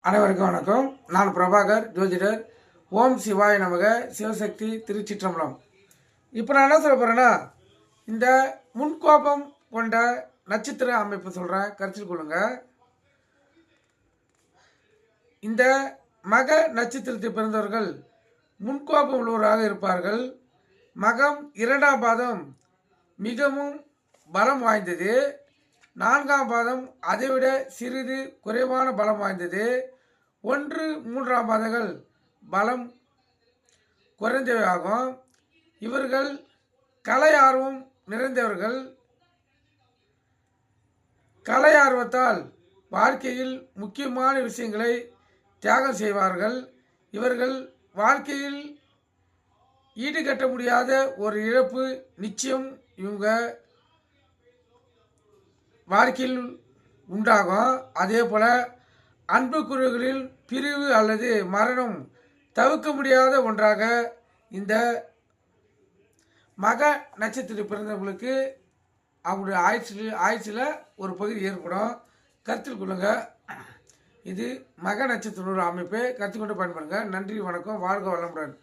அனைவருக்கும் வணக்கம். நான் பிரபாகர், ஜோதிடர். ஓம் சிவாய நமக. சிவசக்தி, திருச்சிற்றம்பலம். இப்போ நான் என்ன சொல்ல போகிறேன்னா, இந்த முன்கோபம் கொண்ட நட்சத்திர அமைப்பு சொல்கிறேன், கருத்தில் கொள்ளுங்க. இந்த மக நட்சத்திரத்தை பிறந்தவர்கள் முன்கோபம் உள்ளவராக இருப்பார்கள். மகம் 2ஆம் பாதம் மிகவும் பலம் வாய்ந்தது. 4ஆம் பாதம் அதைவிட சிறிது குறைவான பலம் வாய்ந்தது. 1, 3ஆம் பாதங்கள் பலம் குறைந்தவை ஆகும். இவர்கள் கலை ஆர்வம் நிறைந்தவர்கள். கலை ஆர்வத்தால் வாழ்க்கையில் முக்கியமான விஷயங்களை தியாகம் செய்வார்கள். இவர்கள் வாழ்க்கையில் ஈடுகட்ட முடியாத ஒரு இழப்பு நிச்சயம் இவங்க வாழ்க்கையில் உண்டாகும். அதே போல் அன்புக்குரியவர்களில் பிரிவு அல்லது மரணம் தவிர்க்க முடியாத ஒன்றாக இந்த மக நட்சத்திரம் பிறந்தவங்களுக்கு அவங்களுடைய ஆயுசில் ஒரு பகுதி ஏற்படும். கருத்தில் கொள்ளுங்க. இது மக நட்சத்திர அமைப்பை கருத்தில் கொண்டு பயன்படுங்க. நன்றி, வணக்கம், வாழ்க வளமுடன்.